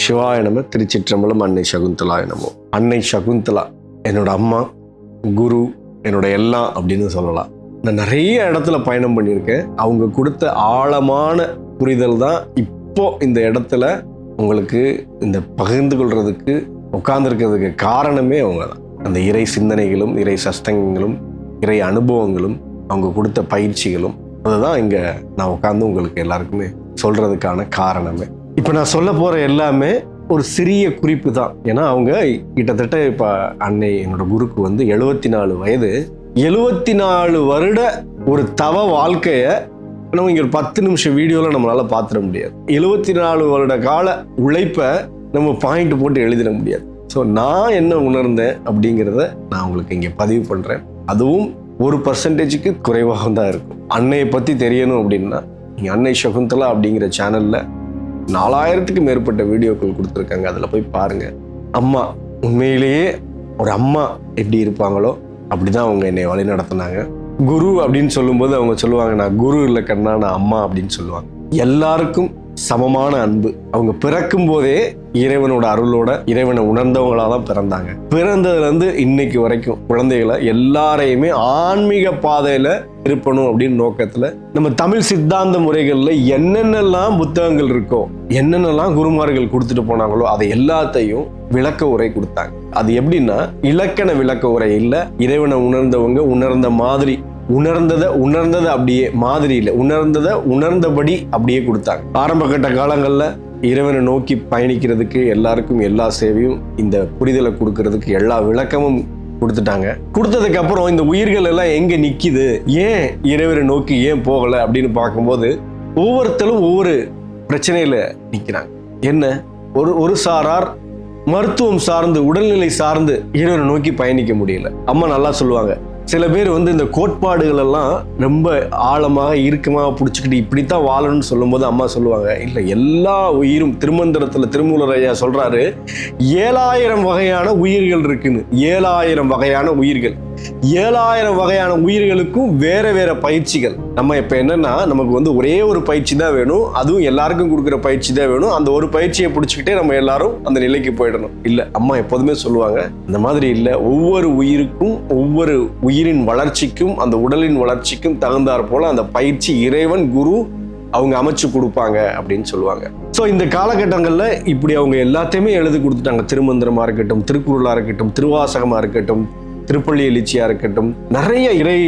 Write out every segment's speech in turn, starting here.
சிவாய நம. திருச்சிற்றம்பலம். அன்னை சகுந்தலாய நமோ. அன்னை சகுந்தலா என்னோட அம்மா, குரு, என்னோட எல்லாம் அப்படின்னு சொல்லலாம். நான் நிறைய இடத்துல பயணம் பண்ணியிருக்கேன். அவங்க கொடுத்த ஆழமான புரிதல் தான் இப்போ இந்த இடத்துல உங்களுக்கு இந்த பகிர்ந்து கொள்றதுக்கு உட்கார்ந்துருக்கிறதுக்கு காரணமே அவங்க தான். அந்த இறை சிந்தனைகளும், இறை சஷ்டங்களும், இறை அனுபவங்களும், அவங்க கொடுத்த பயிற்சிகளும், அதுதான் இங்கே நான் உட்காந்து உங்களுக்கு எல்லாருக்குமே சொல்றதுக்கான காரணமே. இப்போ நான் சொல்ல போகிற எல்லாமே ஒரு சிறிய குறிப்பு தான். ஏன்னா அவங்க கிட்டத்தட்ட இப்போ அன்னை என்னோட குருக்கு வந்து 74 வயது. 74 வருட ஒரு தவ வாழ்க்கையை நம்ம இங்கே ஒரு 10 நிமிஷம் வீடியோவில் நம்மளால் பார்த்துட முடியாது. 74 வருட கால உழைப்பை நம்ம பாயிண்ட் போட்டு எழுதிட முடியாது. ஸோ நான் என்ன உணர்ந்தேன் அப்படிங்கிறத நான் உங்களுக்கு இங்கே பதிவு பண்ணுறேன். அதுவும் 1% குறைவாக தான் இருக்கும். அன்னையை பற்றி தெரியணும் அப்படின்னா நீங்கள் அன்னை சகுந்தலா அப்படிங்கிற சேனலில் 4000க்கு மேற்பட்ட வீடியோக்கள் கொடுத்துருக்காங்க. அதில் போய் பாருங்கள். அம்மா உண்மையிலேயே ஒரு அம்மா எப்படி இருப்பாங்களோ அப்படிதான் அவங்க என்னை வழி நடத்தினாங்க. குரு அப்படின்னு சொல்லும்போது அவங்க சொல்லுவாங்க, நான் குரு இல்லை கண்ணா, நான் அம்மா அப்படின்னு சொல்லுவாங்க. எல்லாருக்கும் சமமான அன்பு. அவங்க பிறக்கும் போதே இறைவனோட அருளோட இறைவனை உணர்ந்தவங்களா தான் பிறந்தாங்க. பிறந்ததுலேருந்து இன்னைக்கு வரைக்கும் குழந்தைகளை எல்லாரையுமே ஆன்மீக பாதையில இருப்பணும் அப்படின்னு நோக்கத்துல நம்ம தமிழ் சித்தாந்த முறைகள்ல என்னென்னலாம் புத்தகங்கள் இருக்கோ, என்னென்னலாம் குருமார்கள் கொடுத்துட்டு போனாங்களோ அதை எல்லாத்தையும் விளக்க உரை கொடுத்தாங்க. அது எப்படின்னா இலக்கண விளக்க உரை இல்லை, இறைவனை உணர்ந்தவங்க உணர்ந்த மாதிரி, உணர்ந்ததை அப்படியே மாதிரி இல்லை, உணர்ந்தபடி அப்படியே கொடுத்தாங்க. ஆரம்ப கட்ட காலங்களில் இறைவனை நோக்கி பயணிக்கிறதுக்கு எல்லாருக்கும் எல்லா சேவையும், இந்த புரிதலை கொடுக்கறதுக்கு எல்லா விளக்கமும் கொடுத்துட்டாங்க. கொடுத்ததுக்கு அப்புறம் இந்த உயிர்கள் எல்லாம் எங்க நிக்குது, ஏன் இறைவனை நோக்கி ஏன் போகலை அப்படின்னு பார்க்கும்போது ஒவ்வொருத்தரும் ஒவ்வொரு பிரச்சனையில நிக்கிறாங்க. என்ன, ஒரு சாரார் மருத்துவம் சார்ந்து, உடல்நிலை சார்ந்து இறைவனை நோக்கி பயணிக்க முடியல. அம்மா நல்லா சொல்லுவாங்க, சில பேர் வந்து இந்த கோட்பாடுகள் எல்லாம் ரொம்ப ஆழமாக இறுக்கமாக பிடிச்சிக்கிட்டு இப்படித்தான் வாழணும்னு சொல்லும்போது அம்மா சொல்லுவாங்க, இல்லை எல்லா உயிரும், திருமந்திரத்தில் திருமூலர் ஐயா சொல்றாரு 7000 வகையான உயிர்கள் இருக்குன்னு. 7000 வகையான உயிர்கள், 7000 வகையான உயிர்களுக்கும் வேற வேற பயிற்சிகள். நம்ம இப்ப என்னன்னா நமக்கு வந்து ஒரே ஒரு பயிற்சி தான் வேணும், அதுவும் எல்லாருக்கும் கொடுக்குற பயிற்சி தான் வேணும். அந்த ஒரு பயிற்சியை பிடிச்சிக்கிட்டே நம்ம எல்லாரும் அந்த நிலைக்கு போயிடணும். இல்ல, அம்மா எப்போதுமே சொல்லுவாங்க இந்த மாதிரி இல்லை. ஒவ்வொரு உயிருக்கும், ஒவ்வொரு உயிரின் வளர்ச்சிக்கும், அந்த உடலின் வளர்ச்சிக்கும் தகுந்தாற் போல அந்த பயிற்சி இறைவன், குரு அவங்க அமைச்சு கொடுப்பாங்க அப்படின்னு சொல்லுவாங்க. ஸோ இந்த காலகட்டங்களில் இப்படி அவங்க எல்லாத்தையுமே எழுதி கொடுத்துட்டாங்க. திருமந்திரமா இருக்கட்டும், திருக்குறளா இருக்கட்டும், திருவாசகமா இருக்கட்டும், திருப்பள்ளி எழுச்சியா இருக்கட்டும், நிறைய இறை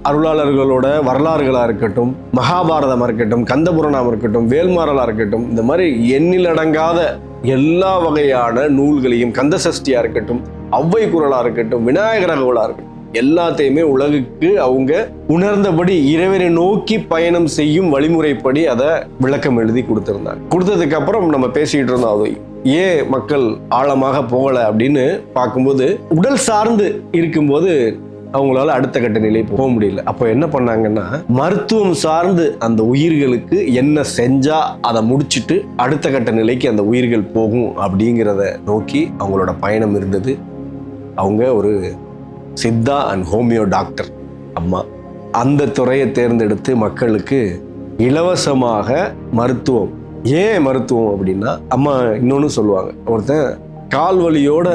அருளாளர்களோட வரலாறுகளா இருக்கட்டும், மகாபாரதமா இருக்கட்டும், கந்தபுராணமா இருக்கட்டும், வேல்மாறலா இருக்கட்டும், இந்த மாதிரி எண்ணிலடங்காத எல்லா வகையான நூல்களையும், கந்த சஷ்டியா இருக்கட்டும், ஔவை குறளா இருக்கட்டும், விநாயகர் அகவலா இருக்கட்டும், எல்லாத்தையுமே உலகுக்கு அவங்க உணர்ந்தபடி இறைவனை நோக்கி பயணம் செய்யும் வழிமுறைப்படி அதை விளக்கம் எழுதி கொடுத்திருந்தாங்க. கொடுத்ததுக்கு அப்புறம் நம்ம பேசிட்டு இருந்தோம், அது ஏன் மக்கள் ஆழமாக போகலை அப்படின்னு பார்க்கும்போது உடல் சார்ந்து இருக்கும்போது அவங்களால அடுத்த கட்ட நிலை போக முடியல. அப்போ என்ன பண்ணாங்கன்னா, மருத்துவம் சார்ந்து அந்த உயிர்களுக்கு என்ன செஞ்சா அதை முடிச்சுட்டு அடுத்த கட்ட நிலைக்கு அந்த உயிர்கள் போகும் அப்படிங்கிறத நோக்கி அவங்களோட பயணம் இருந்தது. அவங்க ஒரு சித்தா அண்ட் ஹோமியோ டாக்டர் அம்மா. அந்த துறையை தேர்ந்தெடுத்து மக்களுக்கு இலவசமாக மருத்துவம். ஏன் மருத்துவம் அப்படின்னா, அம்மா இன்னொன்று சொல்லுவாங்க, ஒருத்தன் கால் வலியோட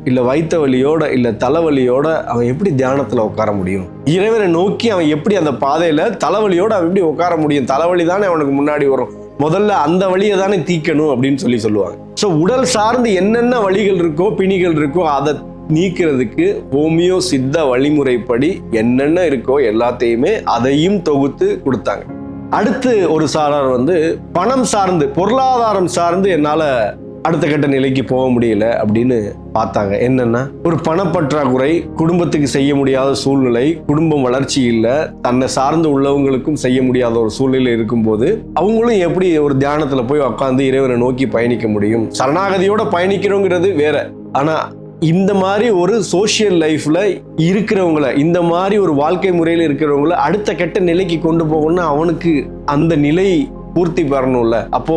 இல்லை வயிற்று வலியோட இல்லை தலைவலியோட அவன் எப்படி தியானத்தில் உட்கார முடியும்? இறைவனை நோக்கி அவன் எப்படி அந்த பாதையில் தலைவலியோட அவன் எப்படி உட்கார முடியும்? தலைவலி தானே அவனுக்கு முன்னாடி வரும், முதல்ல அந்த வழியை தானே தீக்கணும் அப்படின்னு சொல்லுவாங்க. ஸோ உடல் சார்ந்து என்னென்ன வழிகள் இருக்கோ, பிணிகள் இருக்கோ, அதை நீக்கிறதுக்கு ஹோமியோ சித்த வழிமுறைப்படி என்னென்ன இருக்கோ எல்லாத்தையுமே அதையும் தொகுத்து கொடுத்தாங்க. அடுத்து ஒரு சாரார் வந்து பணம் சார்ந்து, பொருளாதாரம் சார்ந்து என்னால் அடுத்த கட்ட நிலைக்கு போக முடியல அப்படின்னு பார்த்தாங்க. என்னன்னா, ஒரு பணப்பற்றாக்குறை, குடும்பத்துக்கு செய்ய முடியாத சூழ்நிலை, குடும்பம் வளர்ச்சி இல்லை, தன்னை சார்ந்து உள்ளவங்களுக்கும் செய்ய முடியாத ஒரு சூழ்நிலை இருக்கும்போது அவங்களும் எப்படி ஒரு தியானத்துல போய் உட்காந்து இறைவனை நோக்கி பயணிக்க முடியும்? சரணாகதியோட பயணிக்கிறோங்கிறது வேற. ஆனா இந்த மாதிரி ஒரு சோசியல் லைஃப்ல இருக்கிறவங்கள, இந்த மாதிரி ஒரு வாழ்க்கை முறையில் இருக்கிறவங்கள அடுத்த கட்ட நிலைக்கு கொண்டு போகணும்னா அவனுக்கு அந்த நிலை பூர்த்தி பெறணும்ல. அப்போ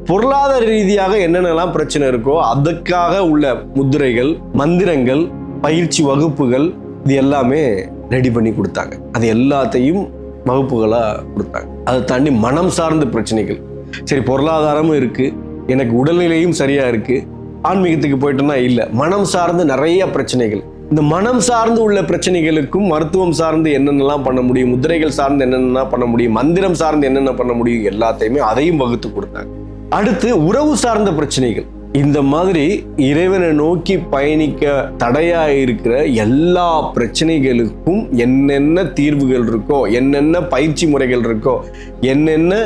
பொருளாதார ரீதியாக என்னென்னலாம் பிரச்சனை இருக்கோ அதுக்காக உள்ள முத்திரைகள், மந்திரங்கள், பயிற்சி வகுப்புகள், இது எல்லாமே ரெடி பண்ணி கொடுத்தாங்க. அது எல்லாத்தையும் வகுப்புகளா கொடுத்தாங்க. அதை தாண்டி மனம் சார்ந்த பிரச்சனைகள், சரி பொருளாதாரமும் இருக்கு, எனக்கு உடல்நிலையும் சரியா இருக்கு, ஆன்மீகத்துக்கு போயிட்டோம்னா இல்லை. மனம் சார்ந்து நிறைய பிரச்சனைகள். இந்த மனம் சார்ந்து உள்ள பிரச்சனைகளுக்கும் மருத்துவம் சார்ந்து என்னென்னலாம் பண்ண முடியும், முத்திரைகள் சார்ந்து என்னென்ன பண்ண முடியும், மந்திரம் சார்ந்து என்னென்ன பண்ண முடியும், எல்லாத்தையுமே அதையும் வகுத்து கொடுத்தாங்க. அடுத்து உறவு சார்ந்த பிரச்சனைகள். இந்த மாதிரி இறைவனை நோக்கி பயணிக்க தடையா இருக்கிற எல்லா பிரச்சனைகளுக்கும் என்னென்ன தீர்வுகள் இருக்கோ, என்னென்ன பயிற்சி முறைகள் இருக்கோ, என்னென்ன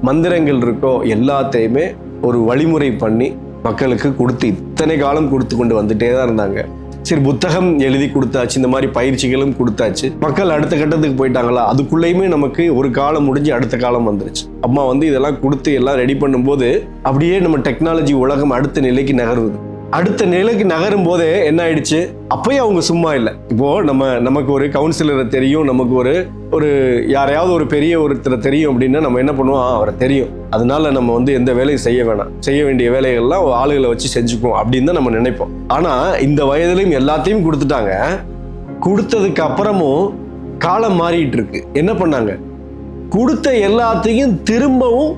மந்திரங்கள் இருக்கோ, எல்லாத்தையுமே ஒரு வழிமுறை பண்ணி மக்களுக்கு கொடுத்து இத்தனை காலம் கொடுத்து கொண்டு வந்துட்டே தான் இருந்தாங்க. சரி, புத்தகம் எழுதி கொடுத்தாச்சு, இந்த மாதிரி பயிற்சிகளும் கொடுத்தாச்சு, மக்கள் அடுத்த கட்டத்துக்கு போயிட்டாங்களா? அதுக்குள்ளேயுமே நமக்கு ஒரு காலம் முடிஞ்சு அடுத்த காலம் வந்துருச்சு. அம்மா இதெல்லாம் கொடுத்து எல்லாம் ரெடி பண்ணும்போது அப்படியே நம்ம டெக்னாலஜி உலகம் அடுத்த நிலைக்கு நகருது. அடுத்த நிலைக்கு நகரும் போதே என்ன ஆயிடுச்சு, அப்பயே அவங்க சும்மா இல்லை. இப்போ நமக்கு ஒரு கவுன்சிலரை தெரியும், நமக்கு ஒரு யாரையாவது ஒரு பெரிய ஒருத்தரை தெரியும் அப்படின்னா நம்ம என்ன பண்ணுவோம், அவரை தெரியும், அதனால நம்ம எந்த வேலையும் செய்ய வேணாம், செய்ய வேண்டிய வேலைகள்லாம் ஆளுகளை வச்சு செஞ்சுக்குவோம் அப்படின்னு தான் நம்ம நினைப்போம். ஆனா இந்த வயதுலையும் எல்லாத்தையும் கொடுத்துட்டாங்க. கொடுத்ததுக்கு அப்புறமும் காலம் மாறிட்டு இருக்கு. என்ன பண்ணாங்க, கொடுத்த எல்லாத்தையும் திரும்பவும்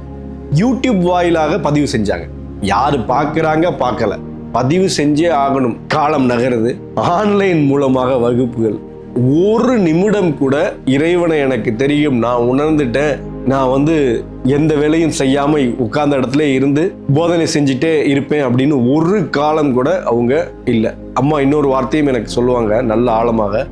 யூடியூப் வாயிலாக பதிவு செஞ்சாங்க. யாரு பார்க்கறாங்க பார்க்கல, பதிவு செஞ்சே ஆகணும். காலம் நகருது. ஆன்லைன் மூலமாக வகுப்புகள். ஒரு நிமிடம் கூட இறைவனை எனக்கு தெரியும், நான் உணர்ந்துட்டேன், நான் எந்த வேலையும் செய்யாம உட்கார்ந்த இடத்துல இருந்து போதனை செஞ்சுட்டே இருப்பேன் அப்படின்னு ஒரு காலம் கூட அவங்க இல்லை. அம்மா இன்னொரு வார்த்தையும் எனக்கு சொல்லுவாங்க நல்ல ஆழமாக,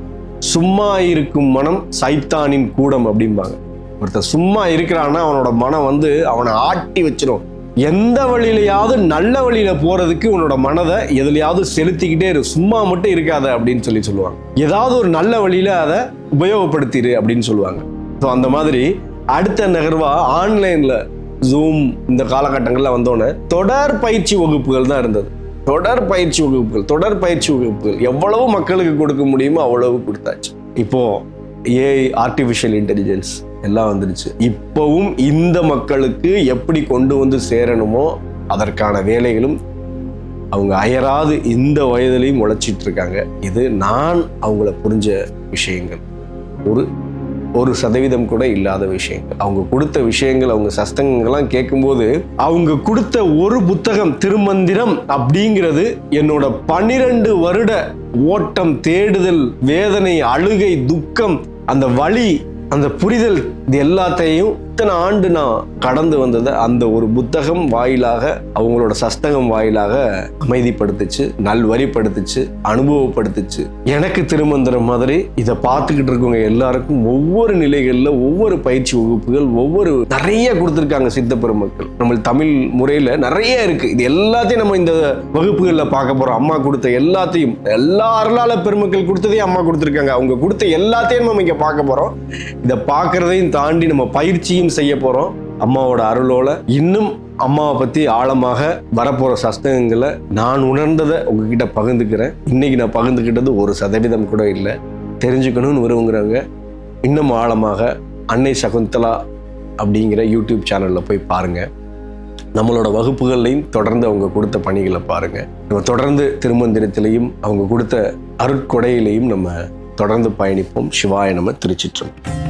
சும்மா இருக்கும் மனம் சைத்தானின் கூடம் அப்படிம்பாங்க. ஒருத்தர் சும்மா இருக்கிறான்னா அவனோட மனம் அவனை ஆட்டி வச்சிடும். எந்த வழியிலையாவது நல்ல வழியில போறதுக்கு உன்னோட மனதை எதுலையாவது செலுத்திக்கிட்டே இரு, சும்மா மட்டும் இருக்காத அப்படின்னு சொல்லுவாங்க. ஏதாவது ஒரு நல்ல வழியில அதை உபயோகப்படுத்திடு அப்படின்னு சொல்லுவாங்க. ஸோ அந்த மாதிரி அடுத்த நகர்வா ஆன்லைன்ல ஜூம் இந்த காலகட்டங்கள்ல வந்தோடனே தொடர் பயிற்சி வகுப்புகள் தான் இருந்தது. தொடர் பயிற்சி வகுப்புகள் எவ்வளவு மக்களுக்கு கொடுக்க முடியுமோ அவ்வளவு கொடுத்தாச்சு. இப்போ ஏஐ, ஆர்டிஃபிஷியல் இன்டெலிஜென்ஸ் எல்லாம் வந்துருச்சு. இப்பவும் இந்த மக்களுக்கு எப்படி கொண்டு சேரணுமோ அதற்கான வேலைகளும் அவங்க அயராது இந்த வயதிலையும் உழைச்சிட்டு இருக்காங்க. இது நான் அவங்கள புரிஞ்ச விஷயங்கள். ஒரு சதவீதம் கூட இல்லாத விஷயங்கள். அவங்க கொடுத்த விஷயங்கள், அவங்க சஸ்தங்கள்லாம் கேட்கும்போது, அவங்க கொடுத்த ஒரு புத்தகம் திருமந்திரம் அப்படிங்கிறது என்னோட 12 வருட ஓட்டம், தேடுதல், வேதனை, அழுகை, துக்கம், அந்த வலி, அந்த புரிதல், இது எல்லாத்தையும் இத்தனை ஆண்டு நான் கடந்து வந்ததை அந்த ஒரு புத்தகம் வாயிலாக, அவங்களோட சஸ்தகம் வாயிலாக அமைதிப்படுத்துச்சு, நல்வரிப்படுத்துச்சு, அனுபவப்படுத்துச்சு. எனக்கு திருமந்திரம் மாதிரி இதை பார்த்துக்கிட்டு இருக்கவங்க எல்லாருக்கும் ஒவ்வொரு நிலைகளில் ஒவ்வொரு பயிற்சி வகுப்புகள், நிறைய கொடுத்துருக்காங்க சித்த பெருமக்கள். நம்ம தமிழ் முறையில் நிறைய இருக்கு. இது எல்லாத்தையும் நம்ம இந்த வகுப்புகளில் பார்க்க போறோம். அம்மா கொடுத்த எல்லாத்தையும், எல்லா அருளாள பெருமக்கள் கொடுத்ததையும் அம்மா கொடுத்துருக்காங்க. அவங்க கொடுத்த எல்லாத்தையும் நம்ம இங்கே பார்க்க போறோம். இதை பார்க்கறதையும் தாண்டி நம்ம பயிற்சியும் செய்ய போறோம். அம்மாவோட அருளோட இன்னும் அம்மாவை பத்தி ஆழமாக வரப்போற சஸ்தகங்களை நான் உணர்ந்ததை உங்ககிட்ட பகிர்ந்துக்கிறேன். இன்னைக்கு நான் பகிர்ந்துக்கிட்டது 1% கூட இல்லை. தெரிஞ்சுக்கணும்னு விரும்புகிறவங்க இன்னும் ஆழமாக அன்னை சகுந்தலா அப்படிங்கிற யூடியூப் சேனல்ல போய் பாருங்க. நம்மளோட வகுப்புகள்லையும் தொடர்ந்து அவங்க கொடுத்த பணிகளை பாருங்க. நம்ம தொடர்ந்து திருமந்திரத்திலையும் அவங்க கொடுத்த அருட்கொடையிலையும் நம்ம தொடர்ந்து பயணிப்போம். சிவாய நம. திருச்சிற்றம்பலம்.